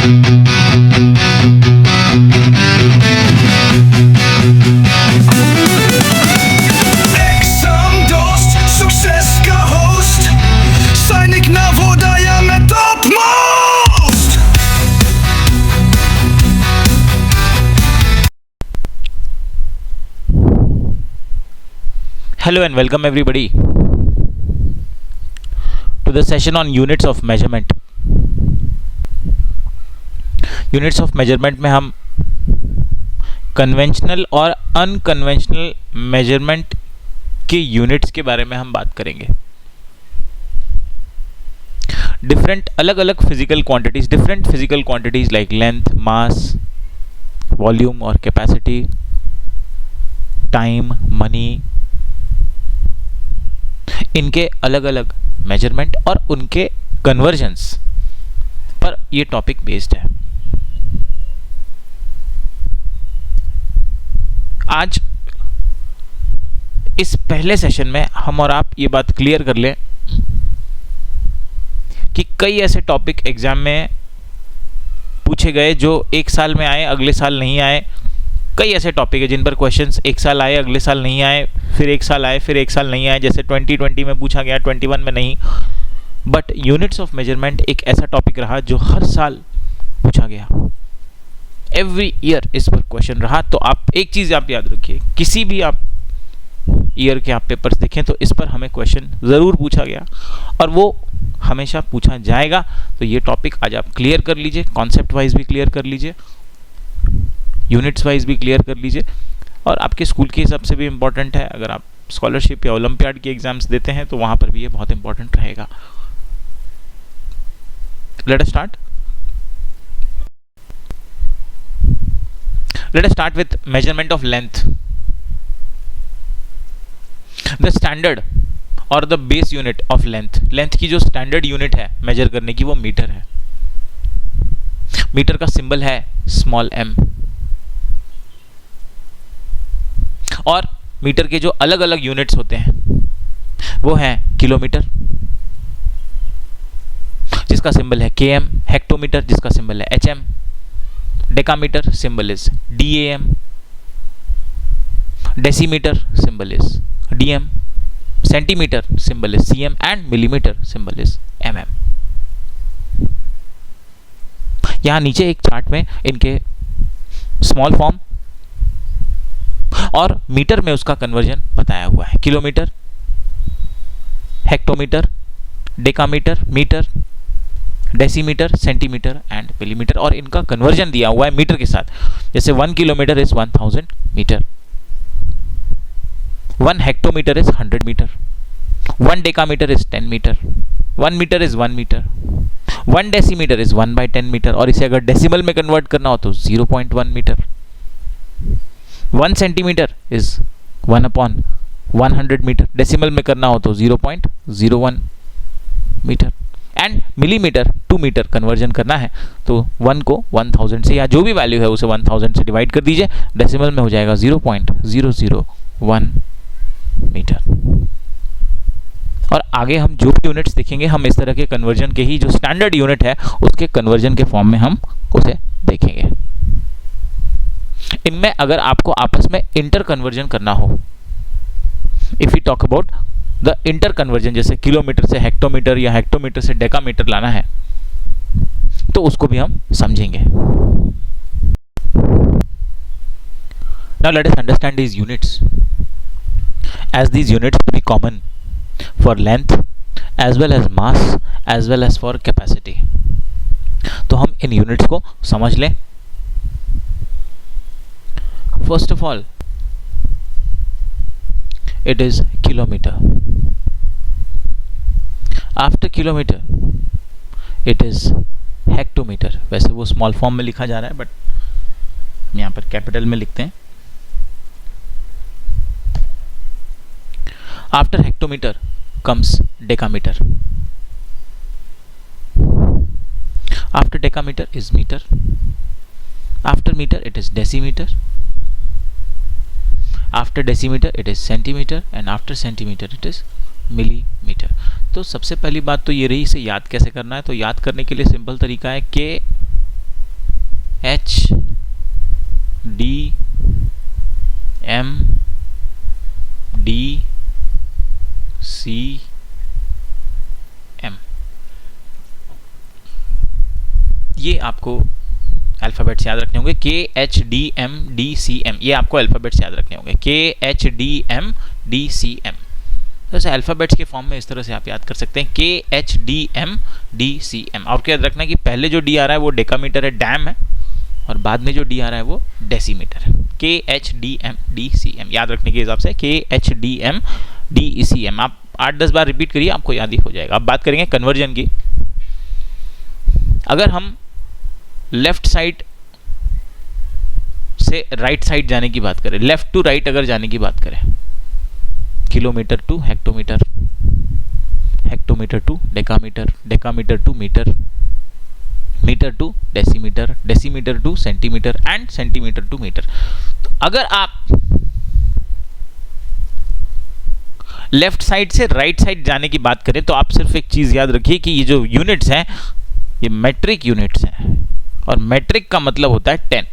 Hello and welcome everybody to the session on units of measurement. Units of measurement में हम conventional और unconventional measurement के units के बारे में हम बात करेंगे. डिफरेंट अलग अलग physical quantities, different physical quantities like length, mass, volume और कैपेसिटी, टाइम, मनी, इनके अलग अलग मेजरमेंट और उनके कन्वर्जन्स पर ये टॉपिक बेस्ड है. आज इस पहले सेशन में हम और आप ये बात क्लियर कर लें कि कई ऐसे टॉपिक एग्जाम में पूछे गए जो एक साल में आए, अगले साल नहीं आए. कई ऐसे टॉपिक है जिन पर क्वेश्चंस एक साल आए, अगले साल नहीं आए, फिर एक साल आए, फिर एक साल नहीं आए. जैसे 2020 में पूछा गया, 21 में नहीं. बट यूनिट्स ऑफ मेजरमेंट एक ऐसा टॉपिक रहा जो हर साल पूछा गया. एवरी ईयर इस पर क्वेश्चन रहा. तो आप एक चीज़ आप याद रखिए, किसी भी आप ईयर के आप पेपर्स देखें तो इस पर हमें क्वेश्चन ज़रूर पूछा गया और वो हमेशा पूछा जाएगा. तो ये टॉपिक आज आप क्लियर कर लीजिए, कॉन्सेप्ट वाइज भी क्लियर कर लीजिए, यूनिट्स वाइज भी क्लियर कर लीजिए. और आपके स्कूल के हिसाब से भी इम्पॉर्टेंट है. अगर आप स्कॉलरशिप या ओलंपियाड के एग्जाम्स देते हैं तो वहाँ पर भी ये बहुत इम्पॉर्टेंट रहेगा. Let us start. Let us start with measurement of length. The standard और the base unit of length. Length की जो स्टैंडर्ड यूनिट है मेजर करने की वो मीटर है. मीटर का सिंबल है स्मॉल m. और मीटर के जो अलग अलग यूनिट्स होते हैं वो हैं किलोमीटर जिसका सिंबल है km, हेक्टोमीटर जिसका सिंबल है hm, decametre symbol is DAM, decimetre symbol is DM, centimetre symbol is cm and millimetre symbol is mm. यहां नीचे एक चार्ट में इनके स्मॉल फॉर्म और मीटर में उसका कन्वर्जन बताया हुआ है. Kilometre, hectometre, decametre, metre, decimetre, centimetre and millimetre. और इनका कन्वर्जन दिया हुआ है मीटर के साथ. जैसे 1 kilometre is 1000 metre, 1 hectometre is 100 metre, 1 decametre is 10 metre, 1 metre is 1 metre, 1 decimetre is 1/10 metre. और इसे अगर डेसिमल में कन्वर्ट करना हो तो 0.1 metre. 1 centimetre is 1/100 metre. Decimal में करना हो तो 0.01 metre. And millimetre to metre conversion करना है तो 1 को 1000 से या जो भी वैल्यू है उसे 1000 से डिवाइड कर दीजिए. डेसिमल में हो जाएगा 0.001 मीटर. और आगे हम जो भी यूनिट्स देखेंगे हम इस तरह के कन्वर्जन के ही जो स्टैंडर्ड यूनिट है उसके कन्वर्जन के फॉर्म में हम उसे देखेंगे. इनमें अगर आपको आपस में इंटर कन्वर्जन करना हो, if you talk about the inter conversion, जैसे किलोमीटर से हेक्टोमीटर या हेक्टोमीटर से डेकामीटर लाना है तो उसको भी हम समझेंगे. Now let us understand these units as these units will be common for length as well as mass as well as for capacity. तो हम इन यूनिट्स को समझ लें. First of all, it is kilometer. After kilometer, it is hectometer. वैसे वो small form में लिखा जा रहा है बट यहाँ पर कैपिटल में लिखते हैं. After hectometer comes decameter. After decameter is meter. After meter it is decimeter. After decimeter it is centimeter and after centimeter it is millimeter. तो सबसे पहली बात तो ये रही, इसे याद कैसे करना है. तो याद करने के लिए सिंपल तरीका है कि H D M D C M, ये आपको अल्फ़ाबेट्स याद रखने होंगे। K H D M D C M, ये आपको अल्फ़ाबेट्स याद रखने होंगे। K H D M D C M, तो ऐसे अल्फ़ाबेट्स के फॉर्म में इस तरह से आप याद कर सकते हैं, K H D M D C M. आपको याद रखना है कि पहले जो डी आ रहा है वो डेकामीटर है, डैम है, और बाद में जो डी आ रहा है वो डेसीमीटर है। K H D M D C M याद रखने के हिसाब से K H D M D C M आप 8-10 बार रिपीट करिए, आपको याद ही हो जाएगा। अब बात करेंगे कन्वर्जन की। अगर हम लेफ्ट साइड से राइट साइड जाने की बात करें, लेफ्ट टू राइट अगर जाने की बात करें, kilometre to hectometre, hectometre to decametre, decametre to metre, metre to decimetre, decimetre to centimetre and centimetre to metre. तो अगर आप लेफ्ट साइड से राइट साइड जाने की बात करें तो आप सिर्फ एक चीज याद रखिए कि ये जो यूनिट्स हैं ये मेट्रिक यूनिट्स हैं, और मेट्रिक का मतलब होता है 10।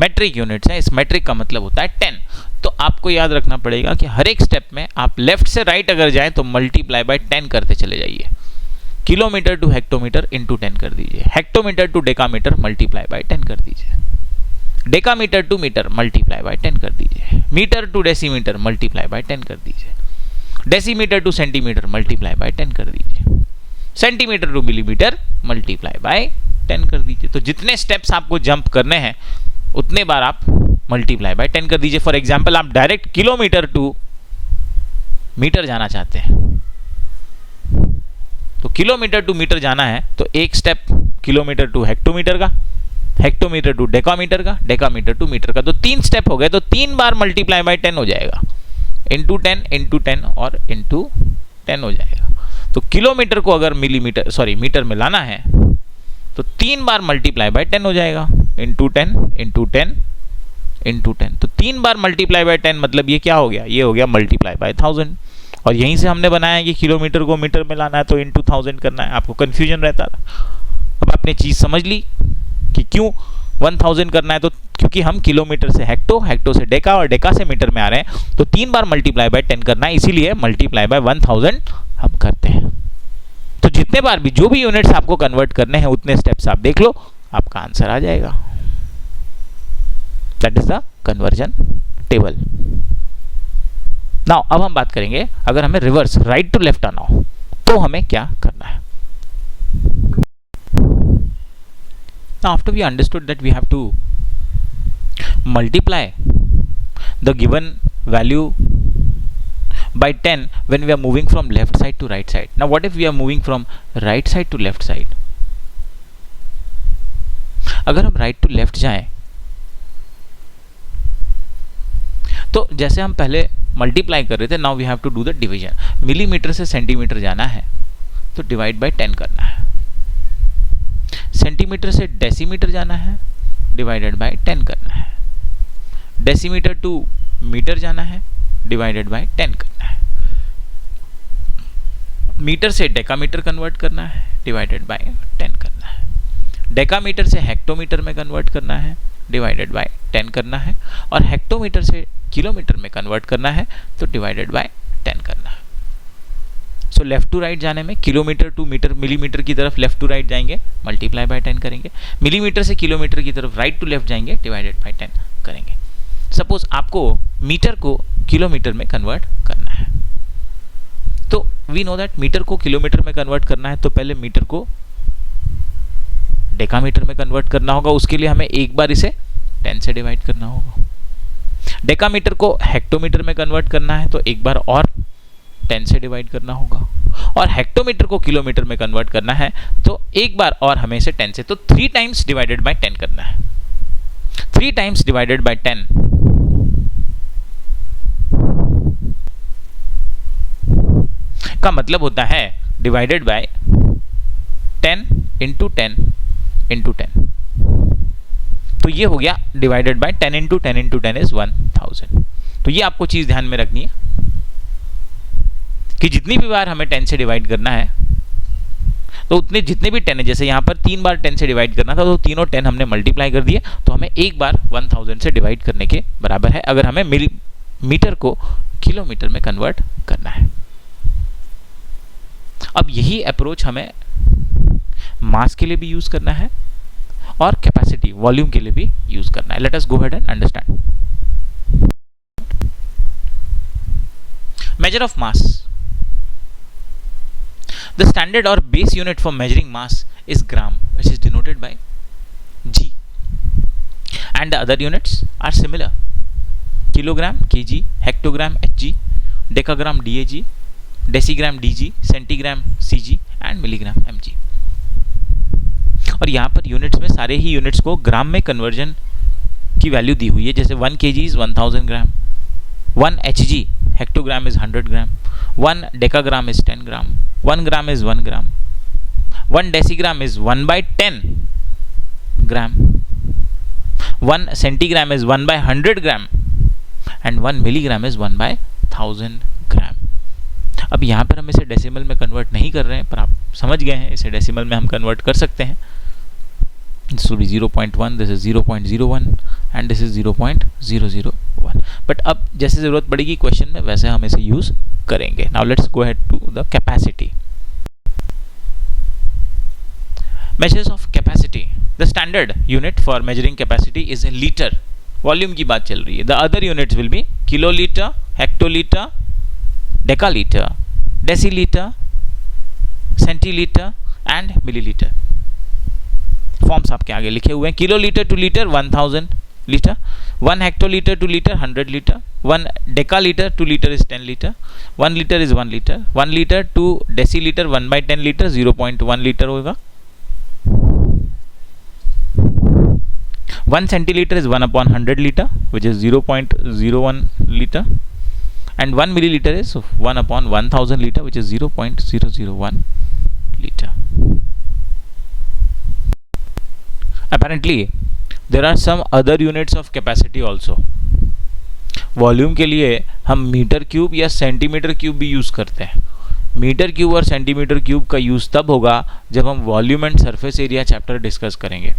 मेट्रिक यूनिट्स हैं, इस मेट्रिक का मतलब होता है 10। तो आपको याद रखना पड़ेगा कि हर एक स्टेप में आप लेफ्ट से राइट अगर जाएं तो मल्टीप्लाई बाय 10 करते चले जाइए। किलोमीटर टू हेक्टोमीटर इंटू 10 कर दीजिए, hectometre to decametre multiply by 10 कर दीजिए, decametre to metre multiply by 10 कर दीजिए, metre to decimetre multiply by 10 कर दीजिए, decimetre to centimetre multiply by 10 कर दीजिए, centimetre to millimetre multiply by 10 कर दीजिए। तो जितने स्टेप्स आपको जंप करने हैं उतने बार आप मल्टीप्लाई बाय 10 कर दीजिए। फॉर एग्जाम्पल आप डायरेक्ट किलोमीटर टू मीटर जाना चाहते हैं, तो किलोमीटर टू मीटर जाना है तो एक स्टेप किलोमीटर टू हेक्टोमीटर का, हेक्टोमीटर टू डेकामीटर का, डेकामीटर टू मीटर का, तो 3 स्टेप हो गए। तो 3 बार मल्टीप्लाई बाय 10 हो जाएगा, इंटू 10 और इंटू 10 हो जाएगा। तो किलोमीटर को अगर मीटर में लाना है तो 3 बार मल्टीप्लाई बाय 10 हो जाएगा, इंटू 10 इंटू 10 इंटू 10। तो 3 बार मल्टीप्लाई बाय 10 मतलब ये क्या हो गया, ये हो गया मल्टीप्लाई बाय 1000। और यहीं से हमने बनाया है कि किलोमीटर को मीटर में लाना है तो इंटू 1000 करना है, आपको कन्फ्यूजन रहता था। अब आपने चीज़ समझ ली कि क्यों 1000 करना है, तो क्योंकि हम किलोमीटर से हेक्टो, हेक्टो से डेका और डेका से मीटर में आ रहे हैं, तो 3 बार मल्टीप्लाई बाय 10 करना है, इसीलिए मल्टीप्लाई बाय 1000 हम करते हैं। तो जितने बार भी जो भी यूनिट्स आपको कन्वर्ट करने हैं उतने स्टेप्स आप देख लो, आपका आंसर आ जाएगा। That is the conversion table. Now अब हम बात करेंगे अगर हमें रिवर्स राइट टू लेफ्ट आना हो तो हमें क्या करना है। Now after we understood that we have to multiply the given value by 10 when we are moving from left side to right side. Now what if we are moving from right side to left side? अगर हम right to left जाएं तो जैसे हम पहले multiply कर रहे थे, now we have to do the division. Millimetre से सेंटीमीटर जाना है तो डिवाइड बाय 10 करना है, सेंटीमीटर से डेसीमीटर जाना है, डिवाइडेड बाय 10 करना है, डेसीमीटर टू मीटर जाना है, डिवाइडेड बाय 10 करना है, मीटर से डेकामीटर कन्वर्ट करना है, डिवाइडेड बाय 10 करना है, डेकामीटर से हेक्टोमीटर में कन्वर्ट करना है, डिवाइडेड बाय 10 करना है, और हेक्टोमीटर से किलोमीटर में कन्वर्ट करना है तो डिवाइडेड बाय 10 करना है। सो लेफ्ट टू राइट जाने में किलोमीटर टू मीटर, मिलीमीटर की तरफ लेफ्ट टू राइट जाएंगे, मल्टीप्लाई बाय 10 करेंगे, मिलीमीटर से किलोमीटर की तरफ राइट टू लेफ्ट जाएंगे, डिवाइडेड बाय 10 करेंगे। सपोज आपको मीटर को किलोमीटर में कन्वर्ट करना है, तो वी नो दैट मीटर को किलोमीटर में कन्वर्ट करना है तो पहले मीटर को डेकामीटर में कन्वर्ट करना होगा, उसके लिए हमें एक बार इसे 10 से डिवाइड करना होगा। डेकामीटर को हेक्टोमीटर में कन्वर्ट करना है तो एक बार और 10 से डिवाइड करना होगा, और हेक्टोमीटर को किलोमीटर में कन्वर्ट करना है तो एक बार और हमें इसे 10 से, तो 3 टाइम्स डिवाइडेड बाय 10 करना है। 3 टाइम्स डिवाइडेड बाय 10 का मतलब होता है डिवाइडेड बाय 10 इंटू 10 इंटू 10। तो ये हो गया divided by 10 into 10 into 10 is 1000। तो ये आपको चीज ध्यान में रखनी है कि जितनी भी बार हमें 10 से डिवाइड करना है तो उतने जितने भी 10 है, जैसे यहाँ पर 3 बार 10 से डिवाइड करना था तो तीनों 10 हमने मल्टीप्लाई कर दिए, तो हमें एक बार 1000 से डिवाइड करने के बराबर है अगर हमें मीटर को किलोमीटर में कन्वर्ट करना है। अब यही अप्रोच हमें मास के लिए भी यूज करना है और कैपेसिटी वॉल्यूम के लिए भी यूज करना है। Let us go ahead and understand. Measure of mass. The standard or base unit for measuring mass is gram, which is denoted by G. And the other units are similar. Kilogram, kg, hectogram, hg, decagram, dag, decigram, dg, centigram, cg and milligram, mg. और यहाँ पर units में सारे ही units को ग्राम में conversion की value दी हुई है। जैसे 1 kg is 1000 gram, 1 hg hectogram is 100 gram, 1 decagram is 10 gram, 1 gram is 1 gram, 1 decigram is 1 by 10 gram, 1 centigram is 1 by 100 gram and 1 milligram is 1 by 1000 gram. अब यहाँ पर हम इसे डेसिमल में कन्वर्ट नहीं कर रहे हैं, पर आप समझ गए हैं इसे डेसिमल में हम कन्वर्ट कर सकते हैं। This will be 0.1, this is 0.01 and this is 0.001. But अब जैसे ज़रूरत पड़ेगी क्वेश्चन में वैसे हम इसे यूज़ करेंगे। Now let's go ahead to the capacity. Measures of capacity. The standard unit for measuring capacity is litre. Volume की बात चल रही है। The other units will be kilolitre, hectolitre, decalitre, decilitre, centilitre and millilitre. Forms आपके आगे लिखे हुए हैं। Kilolitre to litre 1000 litre, 1 hectolitre to litre 100 litre, 1 decalitre to litre is 10 litre, 1 litre is 1 litre, 1 litre to decilitre 1 by 10 litre 0.1 litre होगा, 1 centilitre is 1 upon 100 litre which is 0.01 litre and 1 milliliter is 1 upon 1000 liter which is 0.001 liter. Apparently there are some other units of capacity also. Volume के लिए हम metre cube या centimetre cube भी use करते हैं। Metre cube और centimetre cube का use तब होगा जब हम volume and surface area chapter discuss करेंगे।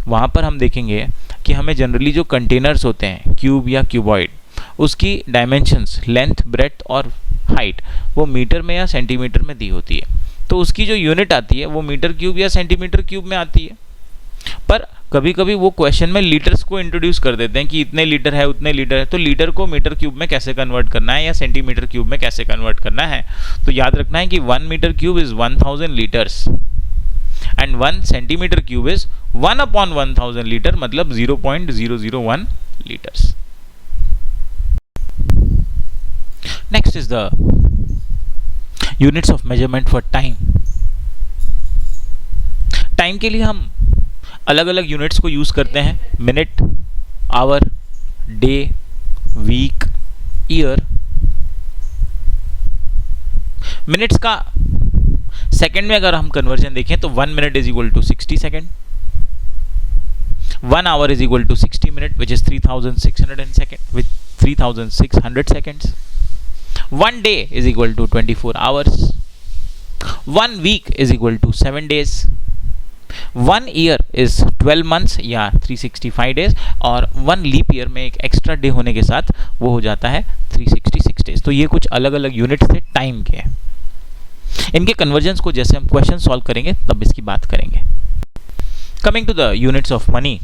वहाँ पर हम देखेंगे कि हमें जनरली जो कंटेनर्स होते हैं क्यूब या क्यूबॉइड, उसकी डायमेंशंस लेंथ, ब्रेड्थ और हाइट वो मीटर में या सेंटीमीटर में दी होती है, तो उसकी जो यूनिट आती है वो मीटर क्यूब या सेंटीमीटर क्यूब में आती है। पर कभी कभी वो क्वेश्चन में लीटर्स को इंट्रोड्यूस कर देते हैं कि इतने लीटर है, उतने लीटर है, तो लीटर को मीटर क्यूब में कैसे कन्वर्ट करना है या सेंटीमीटर क्यूब में कैसे कन्वर्ट करना है। तो याद रखना है कि 1 metre cube is 1000 litres and 1 centimetre cube is 1 upon 1000 litre, मतलब 0.001 litres. Next is the units of measurement for time. Time के लिए हम अलग अलग यूनिट्स को यूज करते हैं। Minute, hour, day, week, year. Minutes का सेकंड में अगर हम कन्वर्जन देखें तो 1 minute is equal to 60 second, 1 hour is equal to 60 minute which is 3600 seconds. 1 day is equal to 24 hours. 1 week is equal to 7 days. 1 year is 12 months या 365 days, और 1 leap year में एक extra day होने के साथ वो हो जाता है 366 डेज। तो ये कुछ अलग अलग यूनिट्स थे टाइम के। इनके कन्वर्जन्स को जैसे हम क्वेश्चन सॉल्व करेंगे तब इसकी बात करेंगे। Coming to the units of money.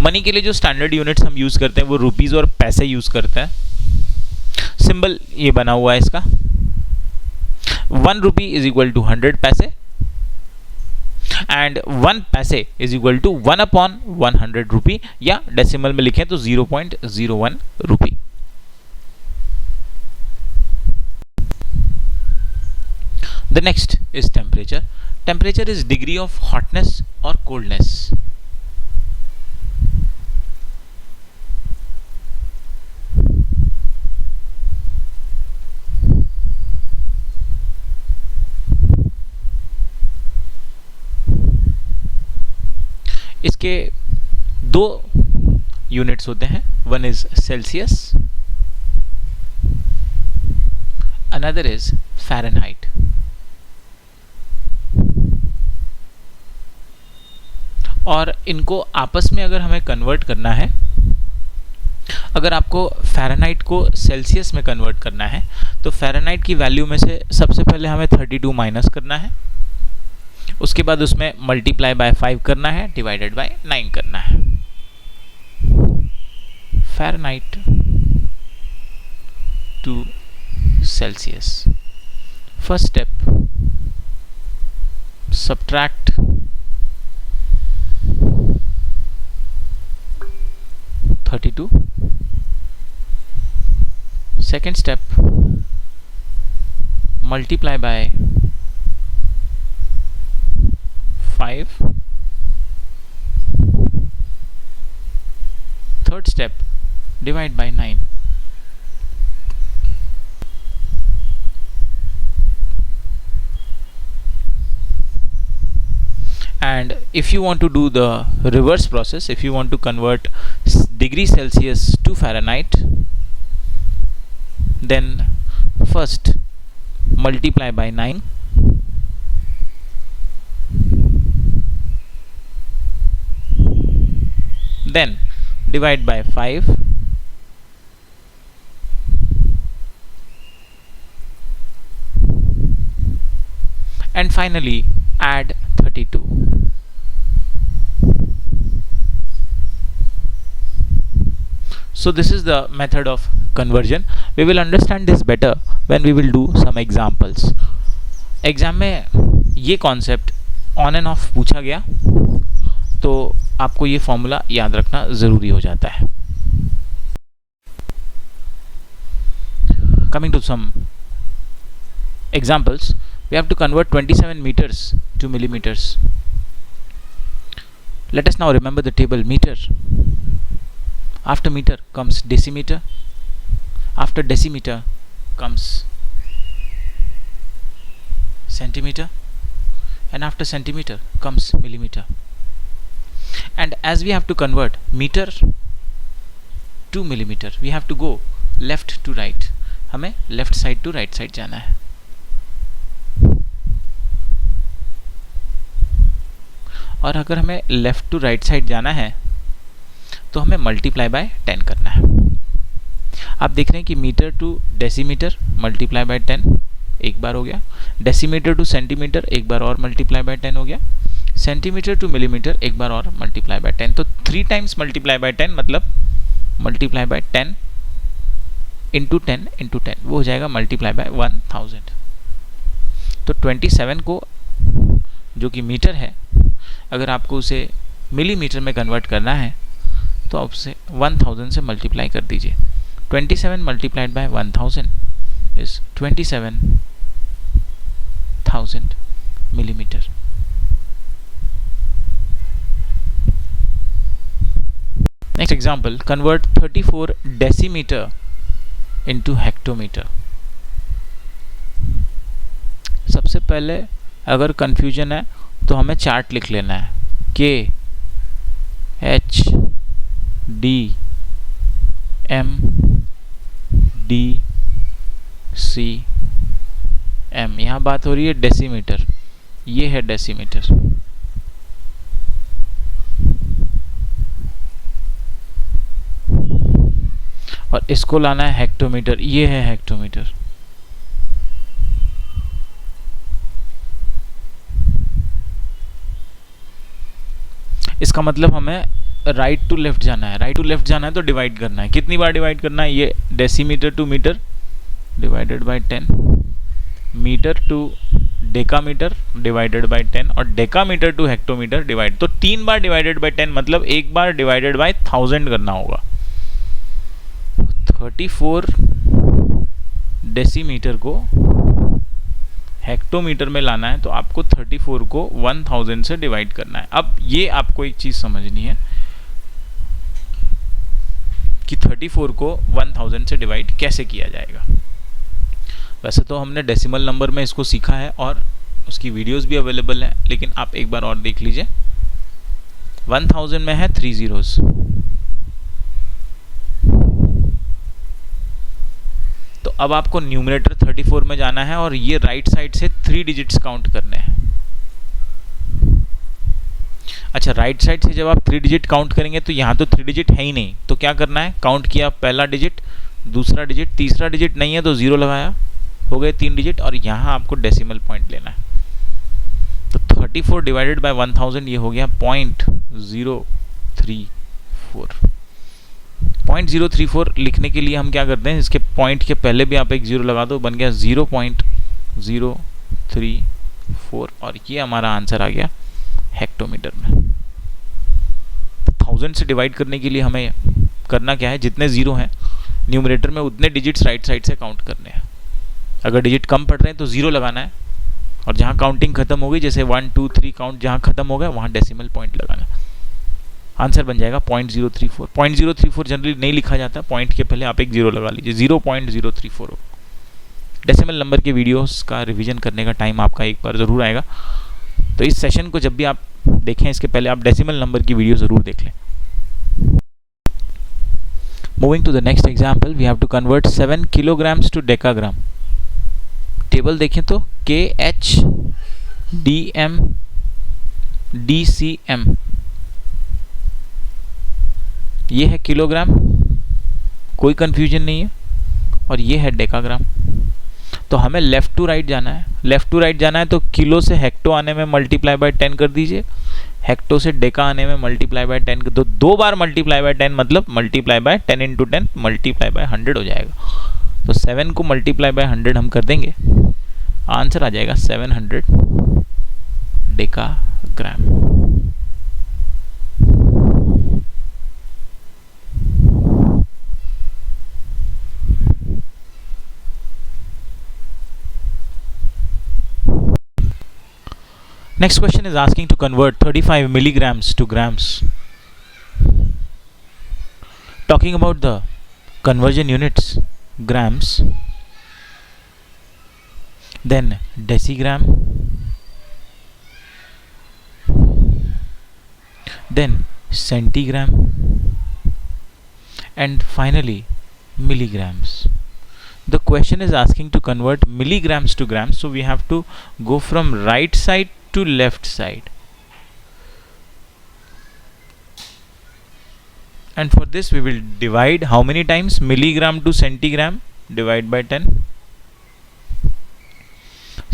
Money के लिए जो स्टैंडर्ड यूनिट्स हम यूज करते हैं वो रुपीज और पैसे यूज करते हैं। सिंबल ये बना हुआ है इसका। 1 रुपी इज इक्वल टू 100 पैसे and 1 paise is equal to 1 upon 100 rupee, या डेसिमल में लिखें तो 0.01 rupee. The next is temperature. Temperature is degree of hotness और कोल्डनेस। इसके 2 यूनिट्स होते हैं। One is Celsius, another is Fahrenheit. और इनको आपस में अगर हमें कन्वर्ट करना है, अगर आपको फ़ारेनहाइट को सेल्सियस में कन्वर्ट करना है तो फ़ारेनहाइट की वैल्यू में से सबसे पहले हमें 32 माइनस करना है, उसके बाद उसमें मल्टीप्लाई बाय 5 करना है, डिवाइडेड बाय 9 करना है। Fahrenheit to Celsius. First step, subtract 32। Second step, multiply by 5. Third step, divide by 9. And if you want to do the reverse process, if you want to convert degree Celsius to Fahrenheit, then first multiply by 9, then divide by 5, and finally add 32. So this is the method of conversion. We will understand this better when we will do some examples. Exam में ये concept on end of पूछा गया तो आपको ये formula याद रखना ज़रूरी हो जाता है. Coming to some examples, we have to convert 27 meters to millimeters. Let us now remember the table meter. After meter comes decimeter. After decimeter comes centimeter, and after centimeter comes millimeter. And as we have to convert meter to millimeter, we have to go left to right. हमें left side to right side जाना है. और अगर हमें left to right side जाना है तो हमें मल्टीप्लाई बाय 10 करना है. आप देख रहे हैं कि metre to decimetre multiply by 10 एक बार हो गया, डेसीमीटर टू सेंटीमीटर एक बार और मल्टीप्लाई बाय 10 हो गया, सेंटीमीटर टू मिलीमीटर एक बार और मल्टीप्लाई बाय 10. तो 3 टाइम्स मल्टीप्लाई बाय 10 मतलब मल्टीप्लाई बाय 10 इंटू 10 इंटू 10, वो हो जाएगा मल्टीप्लाई बाय 1000. तो 27 को जो कि मीटर है, अगर आपको उसे मिलीमीटर में कन्वर्ट करना है तो आप उसे 1000 से मल्टीप्लाई कर दीजिए. 27 multiplied by 1000 is 27,000 millimeter. Next example, convert 34 decimeter into hectometer. सबसे पहले अगर कंफ्यूजन है तो हमें चार्ट लिख लेना है. K H D M D C M. यहाँ बात हो रही है डेसीमीटर, ये है डेसीमीटर. और इसको लाना है हेक्टोमीटर, ये है हेक्टोमीटर. इसका मतलब हमें राइट टू लेफ्ट जाना है. राइट टू लेफ्ट जाना है तो डिवाइड करना है. कितनी बार डिवाइड करना है? ये decimetre to metre divided by 10, metre to decametre divided by 10 और डेकामीटर टू हेक्टोमीटर डिवाइड. तो 3 बार डिवाइडेड बाय 10 मतलब एक बार डिवाइडेड बाय 1000 करना होगा. 34 डेसीमीटर को हेक्टोमीटर में लाना है तो आपको 34 को 1000 से डिवाइड करना है. अब ये आपको एक चीज समझनी है कि 34 को 1000 से डिवाइड कैसे किया जाएगा. वैसे तो हमने डेसिमल नंबर में इसको सीखा है और उसकी वीडियोस भी अवेलेबल है, लेकिन आप एक बार और देख लीजिए. 1000 में है 3 zeros, तो अब आपको न्यूमरेटर 34 में जाना है और ये राइट साइड से 3 डिजिट्स काउंट करने हैं. अच्छा, राइट साइड से जब आप 3 डिजिट काउंट करेंगे तो यहाँ तो 3 डिजिट है ही नहीं, तो क्या करना है, काउंट किया पहला डिजिट, दूसरा डिजिट, तीसरा डिजिट नहीं है तो 0 लगाया, हो गए 3 डिजिट, और यहाँ आपको डेसिमल पॉइंट लेना है। तो 34 डिवाइडेड बाय 1000 ये हो गया 0.034। 0.034 लिखने के लिए हम क्या करते हैं, इसके पॉइंट के पहले भी आप एक 0 लगा दो, बन गया 0.034, और ये हमारा आंसर आ गया हेक्टोमीटर में। 1000 से डिवाइड करने के लिए हमें करना क्या है, जितने 0 हैं न्यूमरेटर में उतने डिजिट्स राइट साइड से काउंट करने हैं। अगर डिजिट कम पड़ रहे हैं तो 0 लगाना है, और जहाँ काउंटिंग खत्म हो गई, जैसे 1 2 3 काउंट जहाँ खत्म हो गया वहाँ डेसिमल पॉइंट लगाना है। आंसर बन जाएगा 0.034। 0.034 जनरली नहीं लिखा जाता, पॉइंट के पहले आप एक 0 लगा लीजिए, 0.034 हो। डेसिमल नंबर के वीडियोस का रिवीजन करने का टाइम आपका एक बार ज़रूर आएगा, तो इस सेशन को जब भी आप देखें इसके पहले आप डेसिमल नंबर की वीडियो ज़रूर देख लें। Moving to the next example, we have to convert 7 kilograms to decagram. Table देखें तो KH DM DCM, ये है किलोग्राम, कोई कंफ्यूजन नहीं है, और ये है डेकाग्राम। तो हमें लेफ़्ट टू राइट जाना है। लेफ़्ट टू राइट जाना है तो किलो से हेक्टो आने में मल्टीप्लाई बाय 10 कर दीजिए, हेक्टो से डेका आने में मल्टीप्लाई बाय 10 कर दो, 2 बार मल्टीप्लाई बाय 10 मतलब multiply by 10 into 10 multiply by 100 हो जाएगा। तो 7 को मल्टीप्लाई बाय 100 हम कर देंगे, आंसर आ जाएगा 700 decagram. Next question is asking to convert 35 milligrams to grams. Talking about the conversion units, grams, then decigram, then centigram, and finally milligrams. The question is asking to convert milligrams to grams, so we have to go from right side to left side, and for this we will divide how many times, milligram to centigram, divide by 10,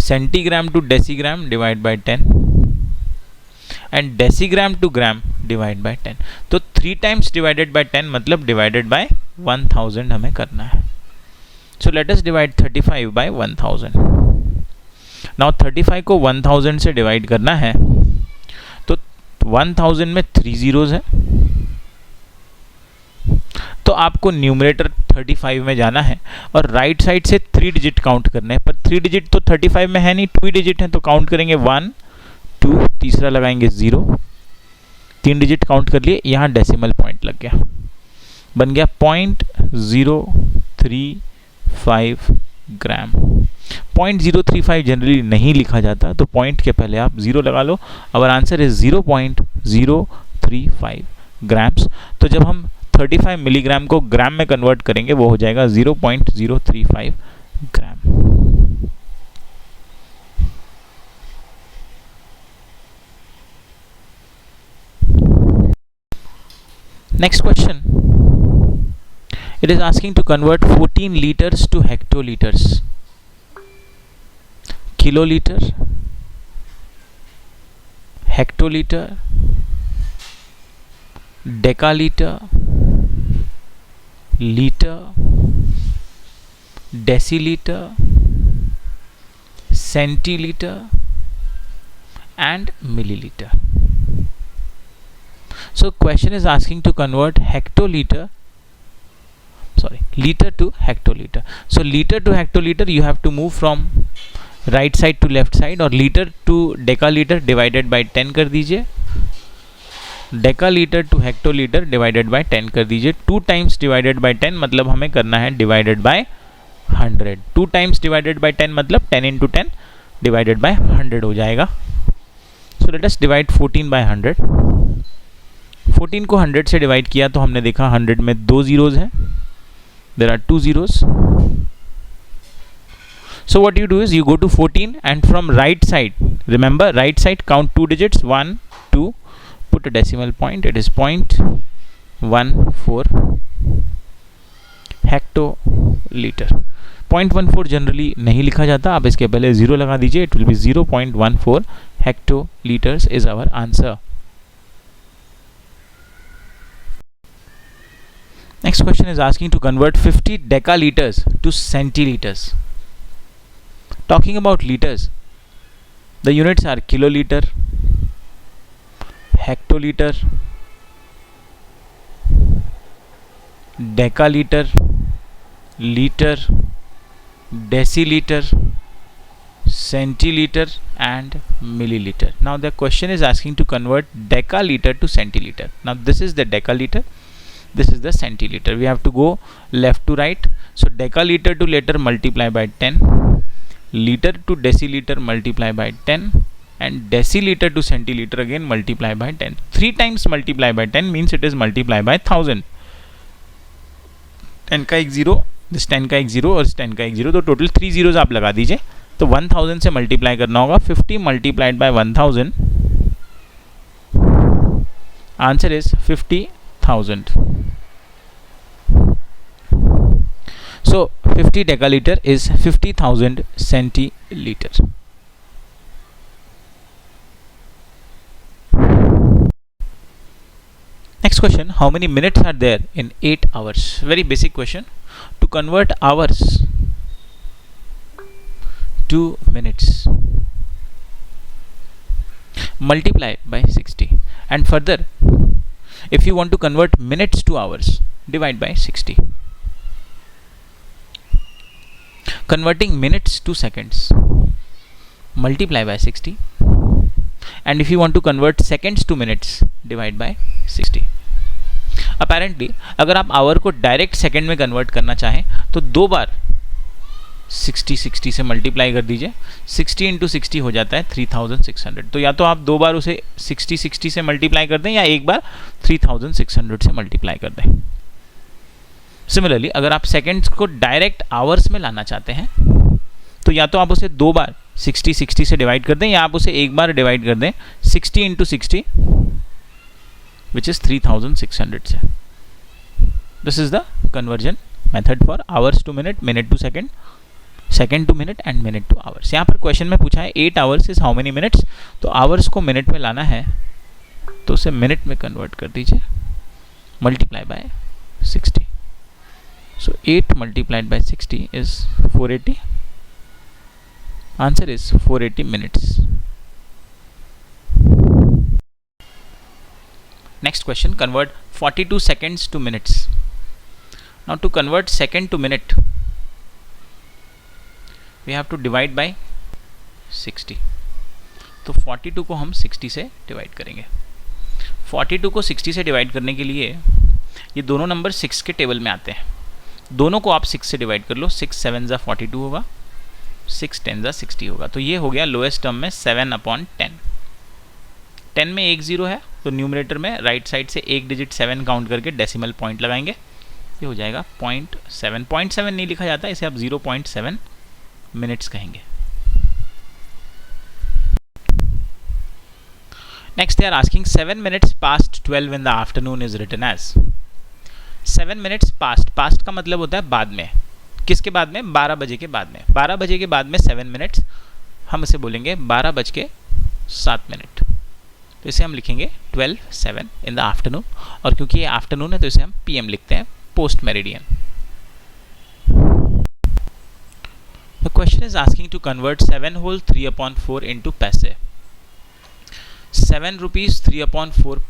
centigram to decigram, divide by 10, and decigram to gram, divide by 10. तो 3 times divided by 10 मतलब divided by 1000 हमें करना है। So let us divide 35 by 1000. Now 35 को 1000 से divide करना है, तो 1000 में 3 zeros है, तो आपको न्यूमरेटर 35 में जाना है और राइट साइड से 3 डिजिट काउंट करने हैं, पर 3 डिजिट तो 35 में है नहीं, 2 डिजिट है, तो काउंट करेंगे 1 2, तीसरा लगाएंगे 0, 3 डिजिट काउंट कर लिए, यहाँ डेसिमल पॉइंट लग गया, बन गया 0.035 ग्राम। 0.035 जनरली नहीं लिखा जाता, तो पॉइंट के पहले आप 0 लगा लो। Our answer is 0.035 grams. तो जब हम 35 मिलीग्राम को ग्राम में कन्वर्ट करेंगे वो हो जाएगा 0.035 gram. Next question, it is asking to convert 14 liters to hectoliters. Kiloliter, hectoliter, decaliter, liter, deciliter, centiliter and milliliter. So question is asking to convert liter to hectoliter. So liter to hectoliter you have to move from right side to left side, और liter to decaliter divided by 10 कर दीजिए, decaliter to hectoliter divided by 10 कर दीजिए। 2 times divided by 10 मतलब हमें करना है divided by 100। 2 times divided by 10 मतलब 10 into 10 divided by 100 हो जाएगा। So let us divide 14 by 100। 14 को 100 से डिवाइड किया तो हमने देखा 100 में 2 zeros हैं, there are 2 zeros. So what you do is you go to 14 and from right side, remember right side count 2 digits 1 2, put a decimal point, it is 0.14 hectolitre. 0.14 generally नहीं लिखा जाता, आप इसके पहले 0 लगा दीजिए, it will be 0.14 hectolitres is our answer. Next question is asking to convert 50 decaliters to centiliters. Talking about liters, the units are kiloliter, hectoliter, decaliter, liter, deciliter, centiliter and milliliter. Now the question is asking to convert decaliter to centiliter. Now this is the decaliter, this is the centiliter. We have to go left to right. So decaliter to liter multiply by 10, liter to deciliter multiply by 10 and deciliter to centiliter again multiply by 10. 3 times multiply by 10 means it is multiply by 1000. 10 का एक 0, this 10 का एक 0 और 10 का एक 0, तो total 3 zeros आप लगा दीजिए. तो 1000 से मल्टीप्लाई करना होगा. 50 multiplied by 1000, answer is 50,000. So 50 decaliter is 50,000 centiliter. Next question, how many minutes are there in 8 hours? Very basic question. To convert hours to minutes, multiply by 60, and further if you want to convert minutes to hours, divide by 60. Converting minutes to seconds, multiply by 60, and if you want to convert seconds to minutes, divide by 60. Apparently अगर आप our को direct second में convert करना चाहें तो 2 बार 60 से multiply कर दीजिए. 60 इंटू 60 हो जाता है 3600. तो या तो आप 2 बार उसे 60 से मल्टीप्लाई कर दें या एक बार 3600 से मल्टीप्लाई कर दें. सिमिलरली अगर आप सेकेंड्स को डायरेक्ट आवर्स में लाना चाहते हैं तो या तो आप उसे 2 बार 60 से डिवाइड कर दें या आप उसे एक बार डिवाइड कर दें 60 इंटू 60 विच इज 3600 से. This is the conversion method for hours to minute, minute to second, second to minute and minute to hours. यहाँ पर क्वेश्चन में पूछा है 8 hours is how many minutes. तो आवर्स को मिनट में लाना है तो उसे मिनट में कन्वर्ट कर दीजिए, multiply by 60. So 8 multiplied by 60 is 480. Answer is 480 minutes. Next question, convert 42 seconds to minutes. Now to convert second to minute, we have to divide by 60. तो 42 को हम 60 से डिवाइड करेंगे. 42 को 60 से डिवाइड करने के लिए ये दोनों नंबर 6 के टेबल में आते हैं. दोनों को आप 6 से डिवाइड कर लो. 6 7 जा 42 होगा, 6 10 जा 60 होगा. तो ये हो गया लोएस्ट टर्म में 7/10. 10 में एक 0 है तो न्यूमरेटर में राइट साइड से एक डिजिट 7 काउंट करके डेसिमल पॉइंट लगाएंगे. ये हो जाएगा 0.7. 0.7 नहीं लिखा जाता, इसे आप 0.7 मिनट्स कहेंगे. Next they are asking 7 minutes past 12 in the afternoon is written as. 7 minutes past, past का मतलब होता है बाद में. किसके बाद में? 12 बजे के बाद में. 12 बजे के बाद में 7 minutes, हम इसे बोलेंगे 12:07. तो इसे हम लिखेंगे 12:07 इन द आफ्टरनून. और क्योंकि ये आफ्टरनून है तो इसे हम PM लिखते हैं, post meridian. The question is asking to convert 7 whole 3/4 into पैसे. 7 rupees 3/4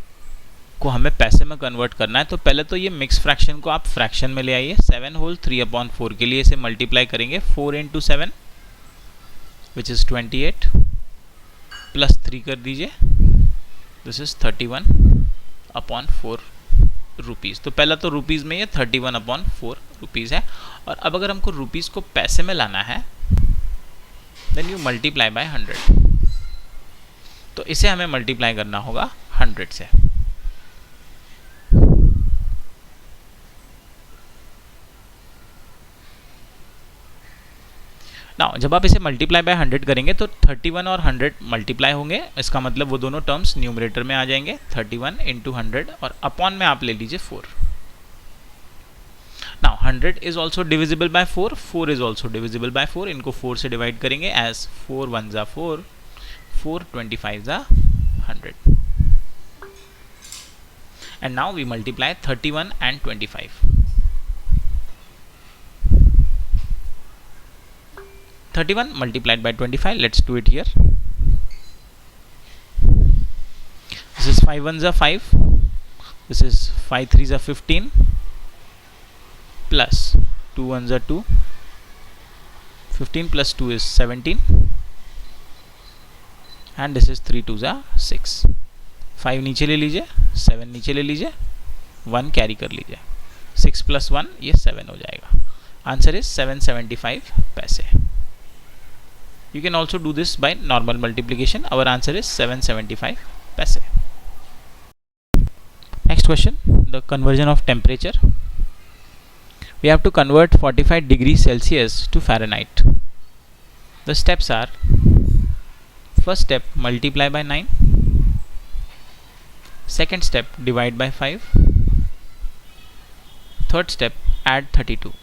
को हमें पैसे में कन्वर्ट करना है. तो पहले तो ये मिक्स फ्रैक्शन को आप फ्रैक्शन में ले आइए. 7 whole 3/4 के लिए इसे मल्टीप्लाई करेंगे 4 into 7 विच इज़ 28 प्लस 3 कर दीजिए. This is 31/4 rupees. तो पहला तो रुपीज़ में ये 31/4 रुपीज़ है. और अब अगर हमको रुपीज़ को पैसे में लाना है देन यू मल्टीप्लाई बाय 100. तो इसे हमें मल्टीप्लाई करना होगा 100 से. नाउ जब आप इसे मल्टीप्लाई बाय 100 करेंगे तो 31 और 100 मल्टीप्लाई होंगे, इसका मतलब वो दोनों टर्म्स न्यूमरेटर में आ जाएंगे, 31 इंटू 100 और अपॉन में आप ले लीजिए 4. Now 100 is also divisible by 4, 4 is also divisible by 4. इनको 4 से डिवाइड करेंगे एज 4 1 जा 4, 4 25 जा 100. And now we multiply 31 and 25. 31 multiplied by 25, let's do it here. This is 5 1s are 5, this is 5 3s are 15, plus 2 1s are 2, 15 plus 2 is 17, and this is 3 2s are 6. 5 नीचे ले लीजिए, 7 नीचे ले लीजिए, 1 carry कर लीजिए, 6 प्लस 1 ये 7 हो जाएगा. आंसर इज 775 पैसे. You can also do this by normal multiplication. Our answer is 775 paise. Next question, the conversion of temperature. We have to convert 45 degrees Celsius to Fahrenheit. The steps are: first step, multiply by 9. Second step, divide by 5. Third step, add 32.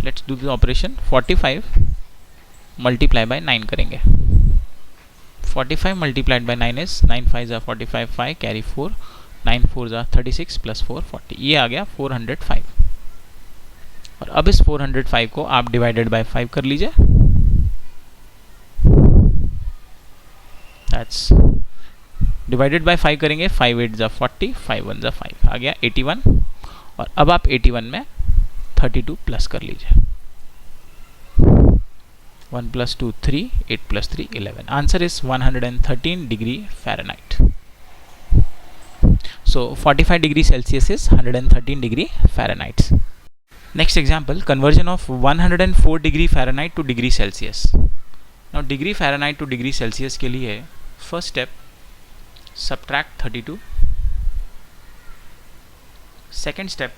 Let's do the operation. 45 multiply by 9 करेंगे. 45 multiplied by 9 is 9 5 जा 45, 5 carry 4, 9 4 जा 36 plus 4 40. ये आ गया 405. और अब इस 405 को आप डिवाइडेड बाय 5 कर लीजिए. दैट्स डिवाइडेड बाय 5 करेंगे, 5 8 जा 40, 5 1 जा 5, आ गया 81. और अब आप 81 में 32 प्लस कर लीजिए. 1 plus 2 3, 8 plus 3 11. Answer is 113 degree Fahrenheit. So 45 degree Celsius is 113 degree Fahrenheit. Next example, conversion of 104 degree Fahrenheit to degree Celsius. Now degree Fahrenheit to degree Celsius के लिए first step, subtract 32. Second step,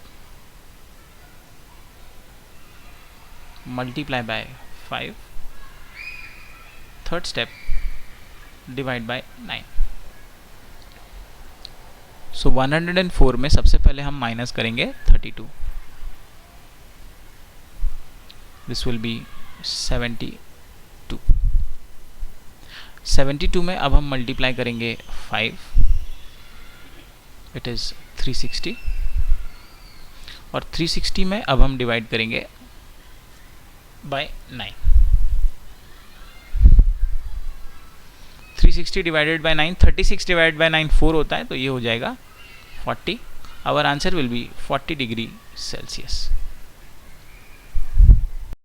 multiply by 5. Third step, divide by 9. So 104 में सबसे पहले हम minus करेंगे 32. This will be 72. 72 में अब हम मल्टीप्लाई करेंगे 5. It is 360. और 360 में अब हम डिवाइड करेंगे by 9. 360 divided by 9, 36 divided by 9 4 होता है, तो ये हो जाएगा 40. Our answer will be 40 degree Celsius.